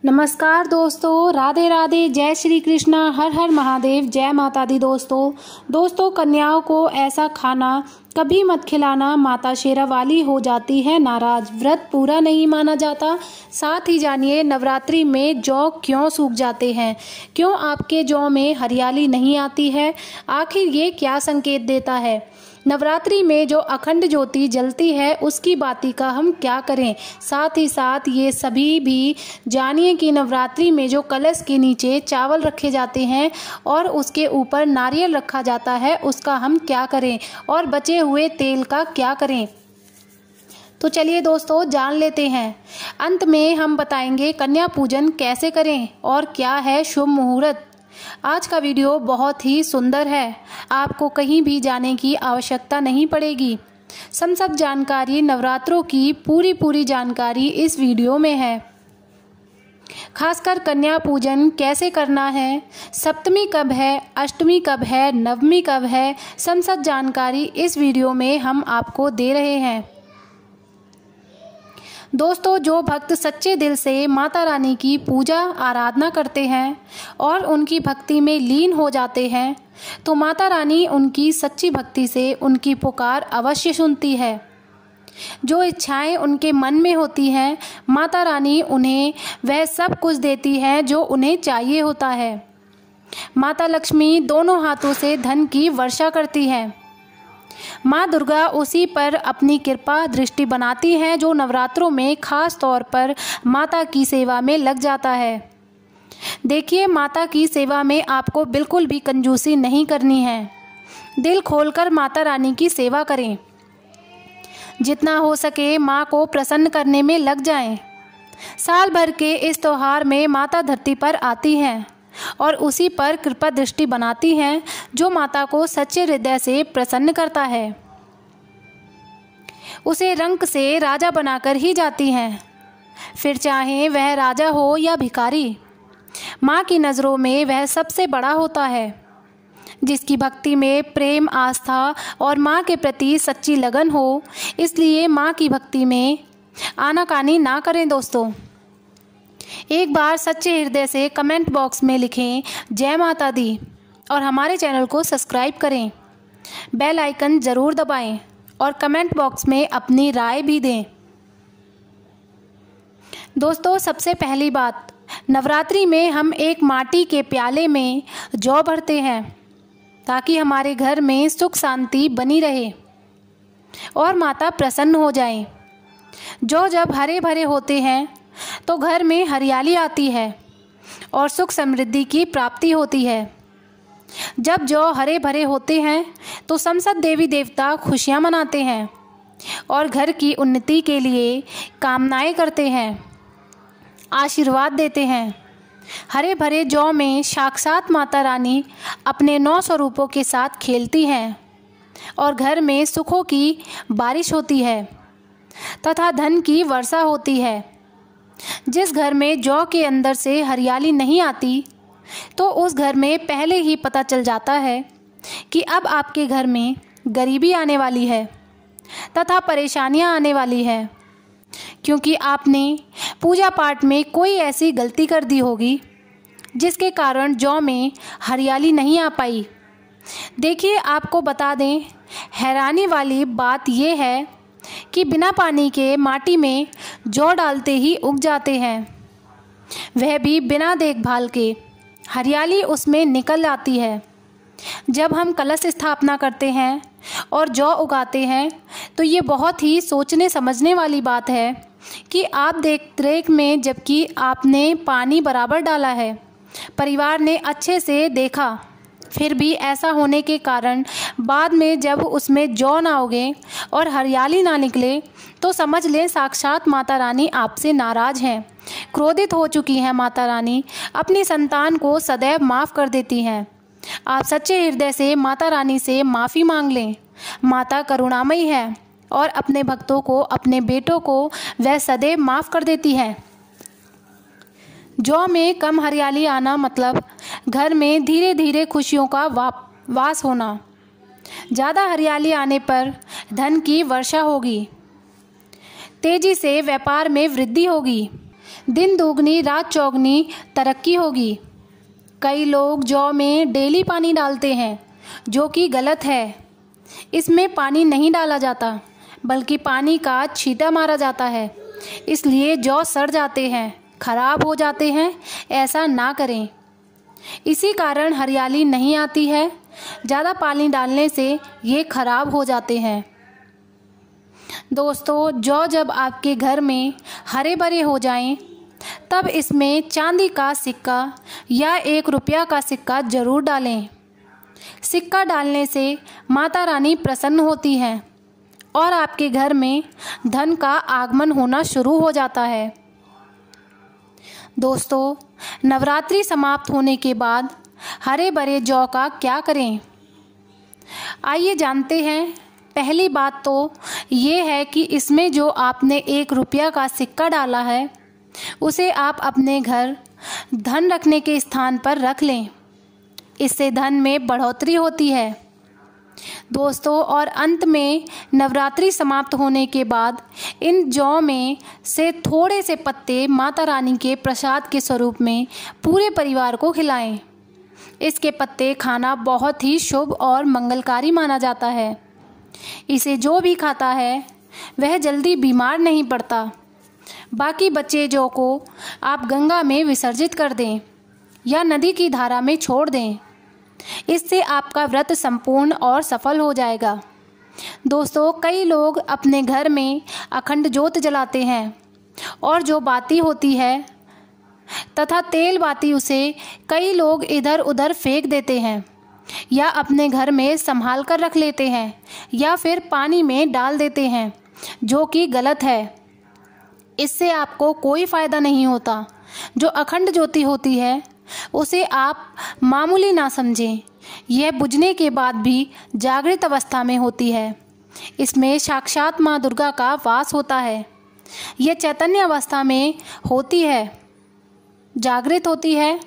नमस्कार दोस्तों, राधे राधे, जय श्री कृष्णा, हर हर महादेव, जय माता दी। दोस्तों कन्याओं को ऐसा खाना कभी मत खिलाना, माता शेरावाली हो जाती है नाराज, व्रत पूरा नहीं माना जाता। साथ ही जानिए नवरात्रि में जौ क्यों सूख जाते हैं, क्यों आपके जौ में हरियाली नहीं आती है, आखिर ये क्या संकेत देता है। नवरात्रि में जो अखंड ज्योति जलती है उसकी बाती का हम क्या करें। साथ ही साथ ये सभी भी जानिए कि नवरात्रि में जो कलश के नीचे चावल रखे जाते हैं और उसके ऊपर नारियल रखा जाता है उसका हम क्या करें और बचे हुए तेल का क्या करें। तो चलिए दोस्तों जान लेते हैं। अंत में हम बताएंगे कन्या पूजन कैसे करें और क्या है शुभ मुहूर्त। आज का वीडियो बहुत ही सुंदर है, आपको कहीं भी जाने की आवश्यकता नहीं पड़ेगी। सब जानकारी नवरात्रों की पूरी जानकारी इस वीडियो में है। खासकर कन्या पूजन कैसे करना है, सप्तमी कब है, अष्टमी कब है, नवमी कब है, सब जानकारी इस वीडियो में हम आपको दे रहे हैं। दोस्तों जो भक्त सच्चे दिल से माता रानी की पूजा आराधना करते हैं और उनकी भक्ति में लीन हो जाते हैं तो माता रानी उनकी सच्ची भक्ति से उनकी पुकार अवश्य सुनती है। जो इच्छाएं उनके मन में होती हैं माता रानी उन्हें वह सब कुछ देती है जो उन्हें चाहिए होता है। माता लक्ष्मी दोनों हाथों से धन की वर्षा करती है। माँ दुर्गा उसी पर अपनी कृपा दृष्टि बनाती हैं जो नवरात्रों में खास तौर पर माता की सेवा में लग जाता है। देखिए माता की सेवा में आपको बिल्कुल भी कंजूसी नहीं करनी है। दिल खोलकर माता रानी की सेवा करें। जितना हो सके माँ को प्रसन्न करने में लग जाएं। साल भर के इस त्योहार में माता धरती पर आती हैं और उसी पर कृपा दृष्टि बनाती हैं जो माता को सच्चे हृदय से प्रसन्न करता है। उसे रंक से राजा बनाकर ही जाती हैं, फिर चाहे वह राजा हो या भिखारी। माँ की नज़रों में वह सबसे बड़ा होता है। जिसकी भक्ति में प्रेम, आस्था और माँ के प्रति सच्ची लगन हो, इसलिए माँ की भक्ति में आनाकानी ना करें। दोस्तों एक बार सच्चे हृदय से कमेंट बॉक्स में लिखें जय माता दी और हमारे चैनल को सब्सक्राइब करें। बेल आइकन ज़रूर दबाएं और कमेंट बॉक्स में अपनी राय भी दें। दोस्तों सबसे पहली बात, नवरात्रि में हम एक माटी के प्याले में जौ भरते हैं ताकि हमारे घर में सुख शांति बनी रहे और माता प्रसन्न हो जाए। जौ जब हरे भरे होते हैं तो घर में हरियाली आती है और सुख समृद्धि की प्राप्ति होती है। जब जौ हरे भरे होते हैं तो संसद देवी देवता खुशियां मनाते हैं और घर की उन्नति के लिए कामनाएं करते हैं, आशीर्वाद देते हैं। हरे भरे जौ में साक्षात माता रानी अपने 9 स्वरूपों के साथ खेलती हैं और घर में सुखों की बारिश होती है तथा धन की वर्षा होती है। जिस घर में जौ के अंदर से हरियाली नहीं आती तो उस घर में पहले ही पता चल जाता है कि अब आपके घर में गरीबी आने वाली है तथा परेशानियां आने वाली है, क्योंकि आपने पूजा पाठ में कोई ऐसी गलती कर दी होगी जिसके कारण जौ में हरियाली नहीं आ पाई। देखिए आपको बता दें, हैरानी वाली बात यह है कि बिना पानी के माटी में जौ डालते ही उग जाते हैं, वह भी बिना देखभाल के। हरियाली उसमें निकल आती है। जब हम कलश स्थापना करते हैं और जौ उगाते हैं तो ये बहुत ही सोचने समझने वाली बात है कि आप देख रेख में जबकि आपने पानी बराबर डाला है, परिवार ने अच्छे से देखा, फिर भी ऐसा होने के कारण बाद में जब उसमें जौ ना उगे और हरियाली ना निकले तो समझ लें साक्षात माता रानी आपसे नाराज़ हैं, क्रोधित हो चुकी हैं। माता रानी अपनी संतान को सदैव माफ़ कर देती हैं। आप सच्चे हृदय से माता रानी से माफ़ी मांग लें। माता करुणामयी है और अपने भक्तों को, अपने बेटों को वह सदैव माफ़ कर देती है। जौ में कम हरियाली आना मतलब घर में धीरे धीरे खुशियों का वास होना। ज़्यादा हरियाली आने पर धन की वर्षा होगी, तेजी से व्यापार में वृद्धि होगी, दिन दोगुनी रात चौगुनी तरक्की होगी। कई लोग जौ में डेली पानी डालते हैं, जो कि गलत है। इसमें पानी नहीं डाला जाता, बल्कि पानी का छींटा मारा जाता है, इसलिए जौ सड़ जाते हैं, खराब हो जाते हैं। ऐसा ना करें। इसी कारण हरियाली नहीं आती है। ज़्यादा पानी डालने से ये खराब हो जाते हैं। दोस्तों, जौ जब आपके घर में हरे भरे हो जाएं, तब इसमें चांदी का सिक्का या 1 रुपया का सिक्का जरूर डालें। सिक्का डालने से माता रानी प्रसन्न होती हैं और आपके घर में धन का आगमन होना शुरू हो जाता है। दोस्तों, नवरात्रि समाप्त होने के बाद हरे भरे जौ का क्या करें? आइए जानते हैं। पहली बात तो ये है कि इसमें जो आपने 1 रुपया का सिक्का डाला है, उसे आप अपने घर धन रखने के स्थान पर रख लें। इससे धन में बढ़ोतरी होती है। दोस्तों, और अंत में नवरात्रि समाप्त होने के बाद इन जौ में से थोड़े से पत्ते माता रानी के प्रसाद के स्वरूप में पूरे परिवार को खिलाएं। इसके पत्ते खाना बहुत ही शुभ और मंगलकारी माना जाता है। इसे जो भी खाता है वह जल्दी बीमार नहीं पड़ता। बाकी बचे जौ को आप गंगा में विसर्जित कर दें या नदी की धारा में छोड़ दें। इससे आपका व्रत संपूर्ण और सफल हो जाएगा। दोस्तों, कई लोग अपने घर में अखंड ज्योत जलाते हैं और जो बाती होती है तथा तेल बाती, उसे कई लोग इधर उधर फेंक देते हैं या अपने घर में संभाल कर रख लेते हैं या फिर पानी में डाल देते हैं, जो कि गलत है। इससे आपको कोई फ़ायदा नहीं होता। जो अखंड ज्योति होती है उसे आप मामूली ना समझें। यह बुझने के बाद भी जागृत अवस्था में होती है। इसमें साक्षात माँ दुर्गा का वास होता है। यह चैतन्य अवस्था में होती है, जागृत होती है।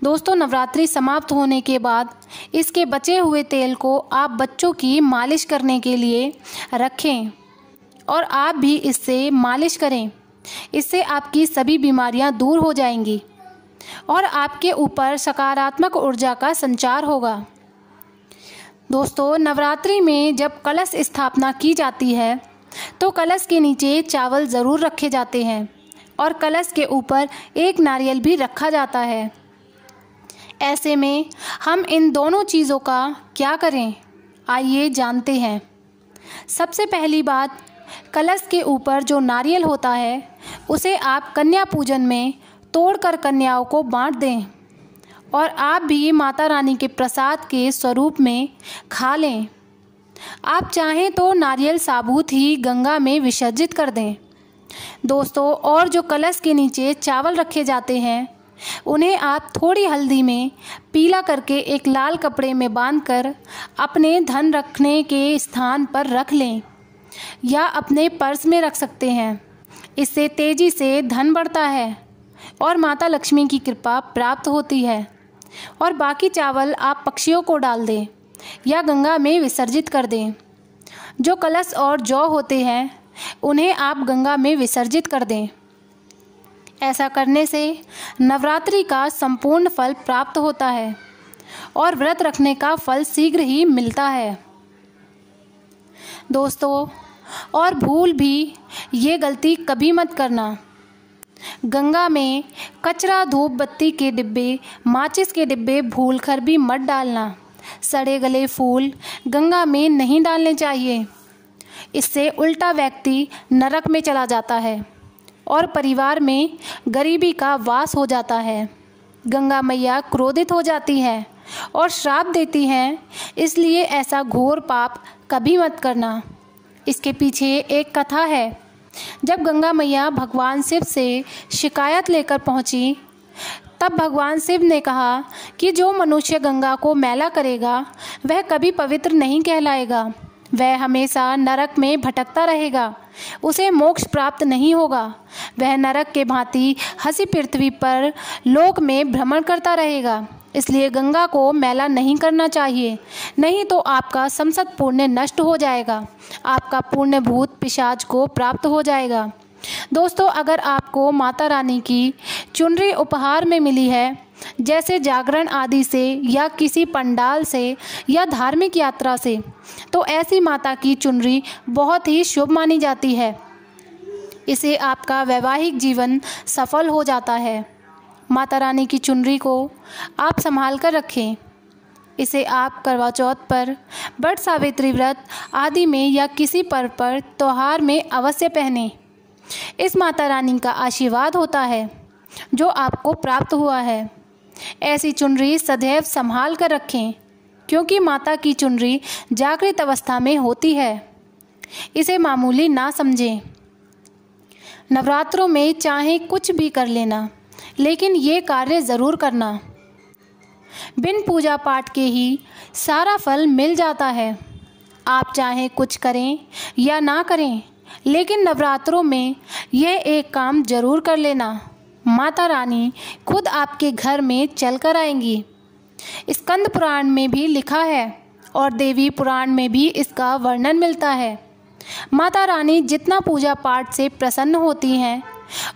दोस्तों, नवरात्रि समाप्त होने के बाद इसके बचे हुए तेल को आप बच्चों की मालिश करने के लिए रखें और आप भी इससे मालिश करें। इससे आपकी सभी बीमारियां दूर हो जाएंगी और आपके ऊपर सकारात्मक ऊर्जा का संचार होगा। दोस्तों, नवरात्रि में जब कलश स्थापना की जाती है तो कलश के नीचे चावल ज़रूर रखे जाते हैं और कलश के ऊपर 1 नारियल भी रखा जाता है। ऐसे में हम इन दोनों चीज़ों का क्या करें? आइए जानते हैं। सबसे पहली बात, कलश के ऊपर जो नारियल होता है उसे आप कन्या पूजन में तोड़कर कन्याओं को बांट दें और आप भी माता रानी के प्रसाद के स्वरूप में खा लें। आप चाहें तो नारियल साबुत ही गंगा में विसर्जित कर दें। दोस्तों, और जो कलश के नीचे चावल रखे जाते हैं उन्हें आप थोड़ी हल्दी में पीला करके एक लाल कपड़े में बांधकर अपने धन रखने के स्थान पर रख लें या अपने पर्स में रख सकते हैं। इससे तेजी से धन बढ़ता है और माता लक्ष्मी की कृपा प्राप्त होती है। और बाकी चावल आप पक्षियों को डाल दें या गंगा में विसर्जित कर दें। जो कलश और जौ होते हैं उन्हें आप गंगा में विसर्जित कर दें। ऐसा करने से नवरात्रि का संपूर्ण फल प्राप्त होता है और व्रत रखने का फल शीघ्र ही मिलता है। दोस्तों, और भूल भी ये गलती कभी मत करना। गंगा में कचरा, धूप बत्ती के डिब्बे, माचिस के डिब्बे भूलकर भी मत डालना। सड़े गले फूल गंगा में नहीं डालने चाहिए। इससे उल्टा व्यक्ति नरक में चला जाता है और परिवार में गरीबी का वास हो जाता है। गंगा मैया क्रोधित हो जाती हैं और श्राप देती हैं, इसलिए ऐसा घोर पाप कभी मत करना। इसके पीछे एक कथा है। जब गंगा मैया भगवान शिव से शिकायत लेकर पहुंची, तब भगवान शिव ने कहा कि जो मनुष्य गंगा को मैला करेगा वह कभी पवित्र नहीं कहलाएगा। वह हमेशा नरक में भटकता रहेगा, उसे मोक्ष प्राप्त नहीं होगा। वह नरक के भांति हंसी पृथ्वी पर लोक में भ्रमण करता रहेगा। इसलिए गंगा को मैला नहीं करना चाहिए, नहीं तो आपका समस्त पुण्य नष्ट हो जाएगा, आपका पुण्य भूत पिशाच को प्राप्त हो जाएगा। दोस्तों, अगर आपको माता रानी की चुनरी उपहार में मिली है, जैसे जागरण आदि से या किसी पंडाल से या धार्मिक यात्रा से, तो ऐसी माता की चुनरी बहुत ही शुभ मानी जाती है। इसे आपका वैवाहिक जीवन सफल हो जाता है। माता रानी की चुनरी को आप संभाल कर रखें। इसे आप करवा चौथ पर, वट सावित्री व्रत आदि में या किसी पर्व पर, त्योहार में अवश्य पहनें। इस माता रानी का आशीर्वाद होता है जो आपको प्राप्त हुआ है। ऐसी चुनरी सदैव संभाल कर रखें, क्योंकि माता की चुनरी जागृत अवस्था में होती है। इसे मामूली ना समझें। नवरात्रों में चाहे कुछ भी कर लेना, लेकिन ये कार्य ज़रूर करना। बिन पूजा पाठ के ही सारा फल मिल जाता है। आप चाहे कुछ करें या ना करें, लेकिन नवरात्रों में यह एक काम जरूर कर लेना। माता रानी खुद आपके घर में चल कर आएंगी। स्कंद पुराण में भी लिखा है और देवी पुराण में भी इसका वर्णन मिलता है। माता रानी जितना पूजा पाठ से प्रसन्न होती हैं,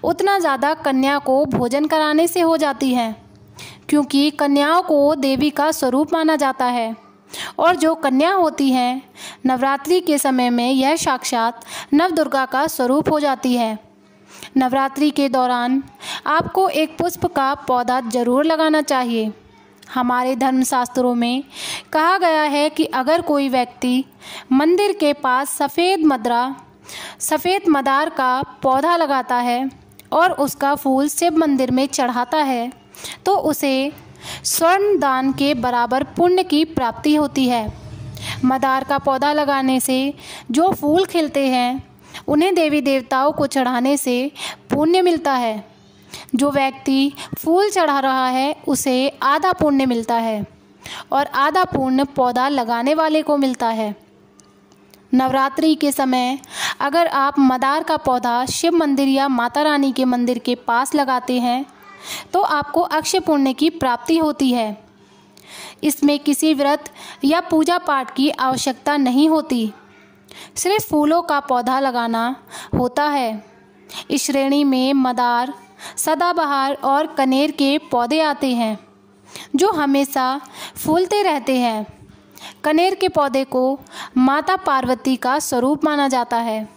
उतना ज़्यादा कन्या को भोजन कराने से हो जाती हैं, क्योंकि कन्याओं को देवी का स्वरूप माना जाता है। और जो कन्या होती हैं, नवरात्रि के समय में यह साक्षात नवदुर्गा का स्वरूप हो जाती है। नवरात्रि के दौरान आपको एक पुष्प का पौधा जरूर लगाना चाहिए। हमारे धर्मशास्त्रों में कहा गया है कि अगर कोई व्यक्ति मंदिर के पास सफ़ेद मदार का पौधा लगाता है और उसका फूल शिव मंदिर में चढ़ाता है, तो उसे स्वर्ण दान के बराबर पुण्य की प्राप्ति होती है। मदार का पौधा लगाने से जो फूल खिलते हैं, उन्हें देवी देवताओं को चढ़ाने से पुण्य मिलता है। जो व्यक्ति फूल चढ़ा रहा है, उसे आधा पुण्य मिलता है और आधा पुण्य पौधा लगाने वाले को मिलता है। नवरात्रि के समय अगर आप मदार का पौधा शिव मंदिर या माता रानी के मंदिर के पास लगाते हैं, तो आपको अक्षय पुण्य की प्राप्ति होती है। इसमें किसी व्रत या पूजा पाठ की आवश्यकता नहीं होती, सिर्फ फूलों का पौधा लगाना होता है। इस श्रेणी में मदार, सदाबहार और कनेर के पौधे आते हैं, जो हमेशा फूलते रहते हैं। कनेर के पौधे को माता पार्वती का स्वरूप माना जाता है।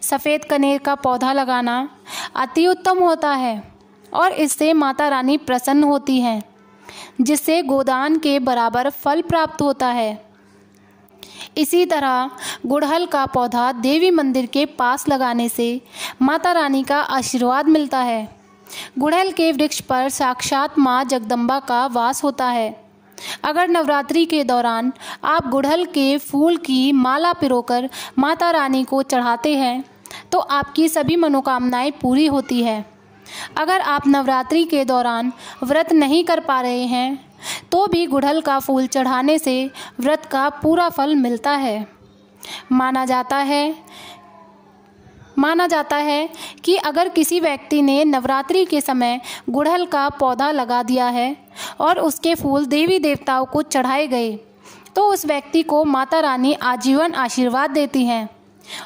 सफ़ेद कनेर का पौधा लगाना अति उत्तम होता है और इससे माता रानी प्रसन्न होती हैं, जिससे गोदान के बराबर फल प्राप्त होता है। इसी तरह गुड़हल का पौधा देवी मंदिर के पास लगाने से माता रानी का आशीर्वाद मिलता है। गुड़हल के वृक्ष पर साक्षात माँ जगदम्बा का वास होता है। अगर नवरात्रि के दौरान आप गुड़हल के फूल की माला पिरोकर माता रानी को चढ़ाते हैं, तो आपकी सभी मनोकामनाएं पूरी होती है। अगर आप नवरात्रि के दौरान व्रत नहीं कर पा रहे हैं, तो भी गुड़हल का फूल चढ़ाने से व्रत का पूरा फल मिलता है। माना जाता है कि अगर किसी व्यक्ति ने नवरात्रि के समय गुड़हल का पौधा लगा दिया है और उसके फूल देवी देवताओं को चढ़ाए गए, तो उस व्यक्ति को माता रानी आजीवन आशीर्वाद देती हैं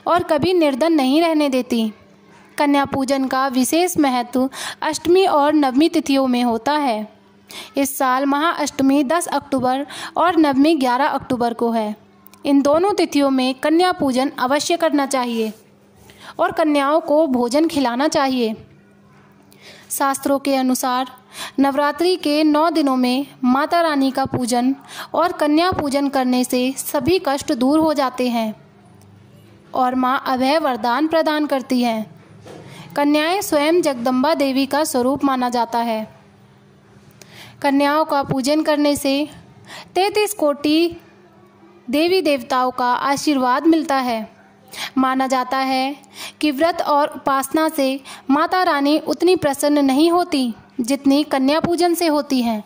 और कभी निर्धन नहीं रहने देती। कन्या पूजन का विशेष महत्व अष्टमी और नवमी तिथियों में होता है। इस साल महाअष्टमी 10 अक्टूबर और नवमी 11 अक्टूबर को है। इन दोनों तिथियों में कन्या पूजन अवश्य करना चाहिए और कन्याओं को भोजन खिलाना चाहिए। शास्त्रों के अनुसार नवरात्रि के 9 दिनों में माता रानी का पूजन और कन्या पूजन करने से सभी कष्ट दूर हो जाते हैं और माँ अभय वरदान प्रदान करती हैं। कन्याएं स्वयं जगदम्बा देवी का स्वरूप माना जाता है। कन्याओं का पूजन करने से 33 कोटि देवी देवताओं का आशीर्वाद मिलता है। माना जाता है कि व्रत और उपासना से माता रानी उतनी प्रसन्न नहीं होती जितनी कन्या पूजन से होती हैं।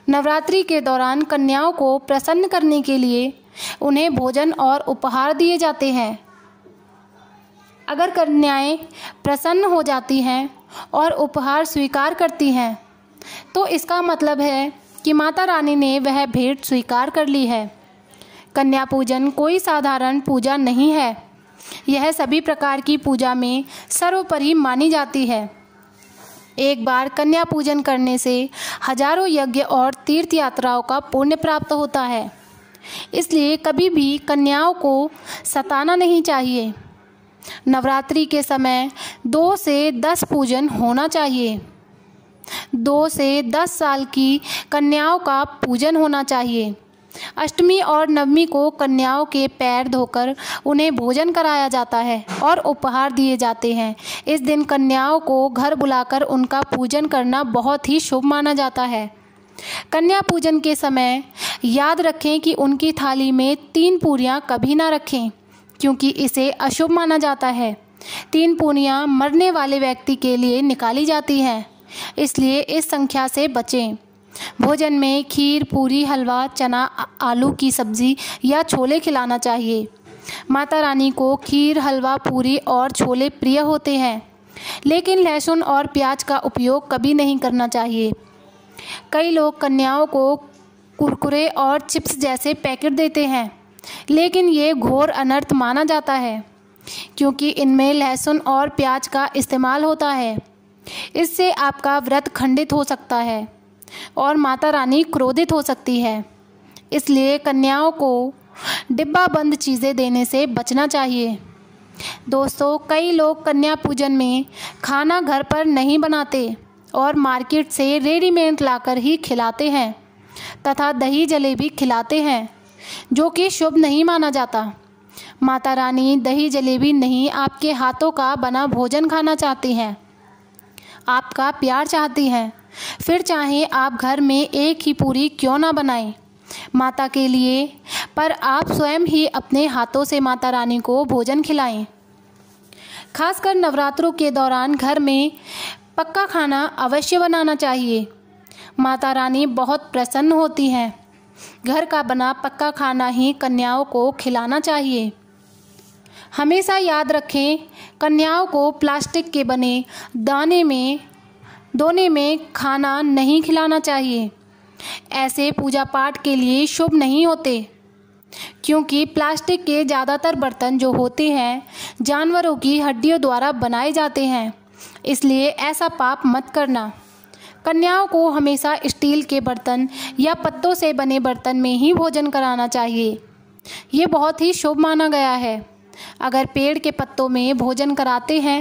नवरात्रि के दौरान कन्याओं को प्रसन्न करने के लिए उन्हें भोजन और उपहार दिए जाते हैं। अगर कन्याएं प्रसन्न हो जाती हैं और उपहार स्वीकार करती हैं, तो इसका मतलब है कि माता रानी ने वह भेंट स्वीकार कर ली है। कन्या पूजन कोई साधारण पूजा नहीं है। यह सभी प्रकार की पूजा में सर्वोपरि मानी जाती है। एक बार कन्या पूजन करने से हजारों यज्ञ और तीर्थ यात्राओं का पुण्य प्राप्त होता है। इसलिए कभी भी कन्याओं को सताना नहीं चाहिए। नवरात्रि के समय 2 से 10 पूजन होना चाहिए। 2 से 10 साल की कन्याओं का पूजन होना चाहिए। अष्टमी और नवमी को कन्याओं के पैर धोकर उन्हें भोजन कराया जाता है और उपहार दिए जाते हैं। इस दिन कन्याओं को घर बुलाकर उनका पूजन करना बहुत ही शुभ माना जाता है। कन्या पूजन के समय याद रखें कि उनकी थाली में 3 पूरियां कभी ना रखें, क्योंकि इसे अशुभ माना जाता है। 3 पूरियां मरने वाले व्यक्ति के लिए निकाली जाती हैं, इसलिए इस संख्या से बचें। भोजन में खीर, पूरी, हलवा, चना, आलू की सब्जी या छोले खिलाना चाहिए। माता रानी को खीर, हलवा, पूरी और छोले प्रिय होते हैं, लेकिन लहसुन और प्याज का उपयोग कभी नहीं करना चाहिए। कई लोग कन्याओं को कुरकुरे और चिप्स जैसे पैकेट देते हैं, लेकिन ये घोर अनर्थ माना जाता है, क्योंकि इनमें लहसुन और प्याज का इस्तेमाल होता है। इससे आपका व्रत खंडित हो सकता है और माता रानी क्रोधित हो सकती है। इसलिए कन्याओं को डिब्बा बंद चीज़ें देने से बचना चाहिए। दोस्तों, कई लोग कन्या पूजन में खाना घर पर नहीं बनाते और मार्केट से रेडीमेड लाकर ही खिलाते हैं तथा दही जलेबी खिलाते हैं, जो कि शुभ नहीं माना जाता। माता रानी दही जलेबी नहीं, आपके हाथों का बना भोजन खाना चाहती हैं, आपका प्यार चाहती हैं। फिर चाहे आप घर में एक ही पूरी क्यों ना बनाएं माता के लिए, पर आप स्वयं ही अपने हाथों से माता रानी को भोजन खिलाएं। खासकर नवरात्रों के दौरान घर में पक्का खाना अवश्य बनाना चाहिए। माता रानी बहुत प्रसन्न होती हैं। घर का बना पक्का खाना ही कन्याओं को खिलाना चाहिए। हमेशा याद रखें, कन्याओं को प्लास्टिक के बने दोने में खाना नहीं खिलाना चाहिए। ऐसे पूजा पाठ के लिए शुभ नहीं होते, क्योंकि प्लास्टिक के ज़्यादातर बर्तन जो होते हैं जानवरों की हड्डियों द्वारा बनाए जाते हैं, इसलिए ऐसा पाप मत करना। कन्याओं को हमेशा स्टील के बर्तन या पत्तों से बने बर्तन में ही भोजन कराना चाहिए। ये बहुत ही शुभ माना गया है। अगर पेड़ के पत्तों में भोजन कराते हैं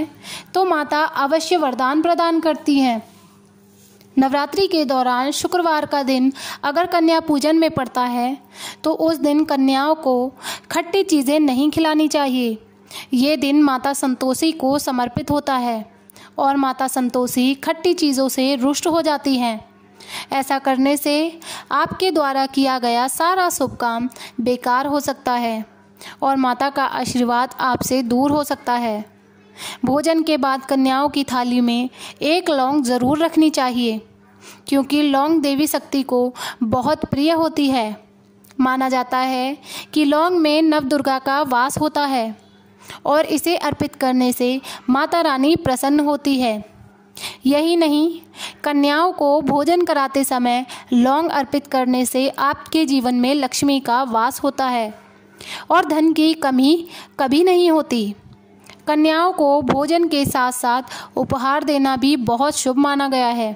तो माता अवश्य वरदान प्रदान करती हैं। नवरात्रि के दौरान शुक्रवार का दिन अगर कन्या पूजन में पड़ता है तो उस दिन कन्याओं को खट्टी चीज़ें नहीं खिलानी चाहिए। ये दिन माता संतोषी को समर्पित होता है और माता संतोषी खट्टी चीज़ों से रुष्ट हो जाती हैं। ऐसा करने से आपके द्वारा किया गया सारा शुभ काम बेकार हो सकता है और माता का आशीर्वाद आपसे दूर हो सकता है। भोजन के बाद कन्याओं की थाली में 1 लौंग ज़रूर रखनी चाहिए, क्योंकि लौंग देवी शक्ति को बहुत प्रिय होती है। माना जाता है कि लौंग में नवदुर्गा का वास होता है और इसे अर्पित करने से माता रानी प्रसन्न होती है। यही नहीं, कन्याओं को भोजन कराते समय लौंग अर्पित करने से आपके जीवन में लक्ष्मी का वास होता है और धन की कमी कभी नहीं होती। कन्याओं को भोजन के साथ साथ उपहार देना भी बहुत शुभ माना गया है।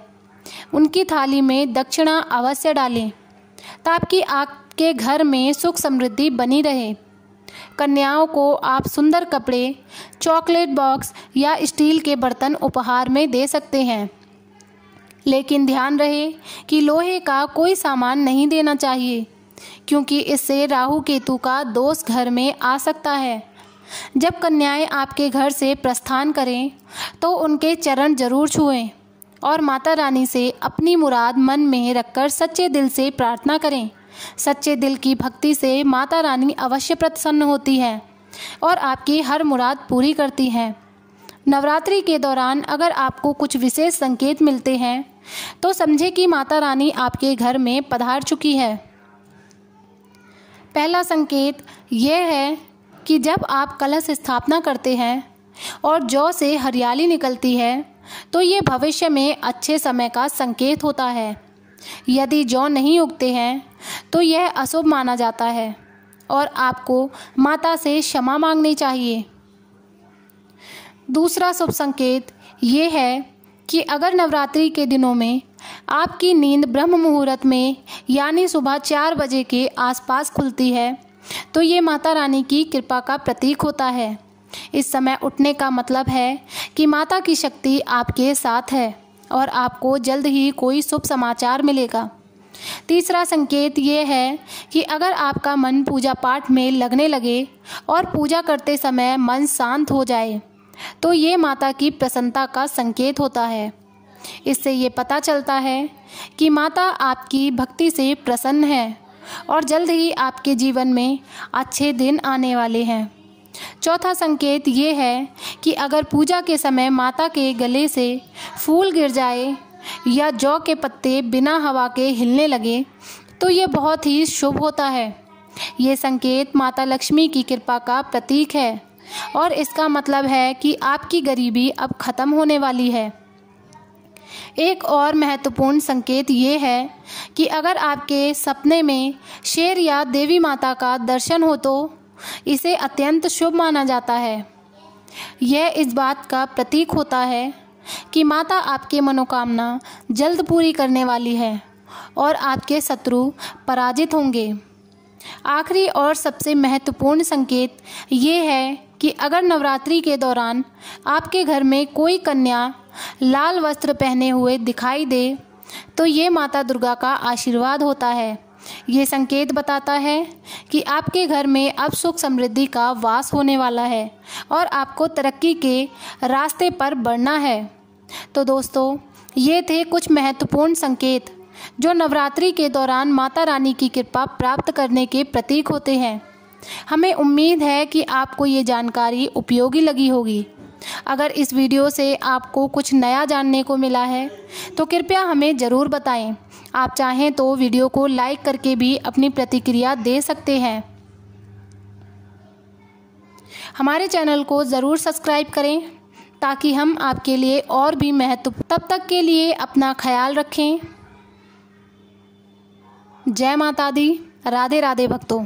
उनकी थाली में दक्षिणा अवश्य डालें, ताकि आपके घर में सुख समृद्धि बनी रहे। कन्याओं को आप सुंदर कपड़े, चॉकलेट बॉक्स या स्टील के बर्तन उपहार में दे सकते हैं, लेकिन ध्यान रहे कि लोहे का कोई सामान नहीं देना चाहिए, क्योंकि इससे राहु केतु का दोष घर में आ सकता है। जब कन्याएं आपके घर से प्रस्थान करें तो उनके चरण जरूर छुएं और माता रानी से अपनी मुराद मन में रखकर सच्चे दिल से प्रार्थना करें। सच्चे दिल की भक्ति से माता रानी अवश्य प्रसन्न होती है और आपकी हर मुराद पूरी करती हैं। नवरात्रि के दौरान अगर आपको कुछ विशेष संकेत मिलते हैं तो समझे कि माता रानी आपके घर में पधार चुकी है। पहला संकेत यह है कि जब आप कलश स्थापना करते हैं और जौ से हरियाली निकलती है तो ये भविष्य में अच्छे समय का संकेत होता है। यदि जौ नहीं उगते हैं तो यह अशुभ माना जाता है और आपको माता से क्षमा मांगनी चाहिए। दूसरा शुभ संकेत ये है कि अगर नवरात्रि के दिनों में आपकी नींद ब्रह्म मुहूर्त में यानी सुबह 4 बजे के आसपास खुलती है तो ये माता रानी की कृपा का प्रतीक होता है। इस समय उठने का मतलब है कि माता की शक्ति आपके साथ है और आपको जल्द ही कोई शुभ समाचार मिलेगा। तीसरा संकेत ये है कि अगर आपका मन पूजा पाठ में लगने लगे और पूजा करते समय मन शांत हो जाए तो ये माता की प्रसन्नता का संकेत होता है। इससे ये पता चलता है कि माता आपकी भक्ति से प्रसन्न है और जल्द ही आपके जीवन में अच्छे दिन आने वाले हैं। चौथा संकेत ये है कि अगर पूजा के समय माता के गले से फूल गिर जाए या जौ के पत्ते बिना हवा के हिलने लगे तो ये बहुत ही शुभ होता है। ये संकेत माता लक्ष्मी की कृपा का प्रतीक है और इसका मतलब है कि आपकी गरीबी अब खत्म होने वाली है। एक और महत्वपूर्ण संकेत ये है कि अगर आपके सपने में शेर या देवी माता का दर्शन हो तो इसे अत्यंत शुभ माना जाता है। यह इस बात का प्रतीक होता है कि माता आपके मनोकामना जल्द पूरी करने वाली है और आपके शत्रु पराजित होंगे। आखिरी और सबसे महत्वपूर्ण संकेत ये है कि अगर नवरात्रि के दौरान आपके घर में कोई कन्या लाल वस्त्र पहने हुए दिखाई दे तो ये माता दुर्गा का आशीर्वाद होता है। ये संकेत बताता है कि आपके घर में अब सुख समृद्धि का वास होने वाला है और आपको तरक्की के रास्ते पर बढ़ना है। तो दोस्तों, ये थे कुछ महत्वपूर्ण संकेत जो नवरात्रि के दौरान माता रानी की कृपा प्राप्त करने के प्रतीक होते हैं। हमें उम्मीद है कि आपको ये जानकारी उपयोगी लगी होगी। अगर इस वीडियो से आपको कुछ नया जानने को मिला है तो कृपया हमें ज़रूर बताएं। आप चाहें तो वीडियो को लाइक करके भी अपनी प्रतिक्रिया दे सकते हैं। हमारे चैनल को ज़रूर सब्सक्राइब करें ताकि हम आपके लिए और भी तब तक के लिए अपना ख्याल रखें। जय माता दी। राधे राधे भक्तों।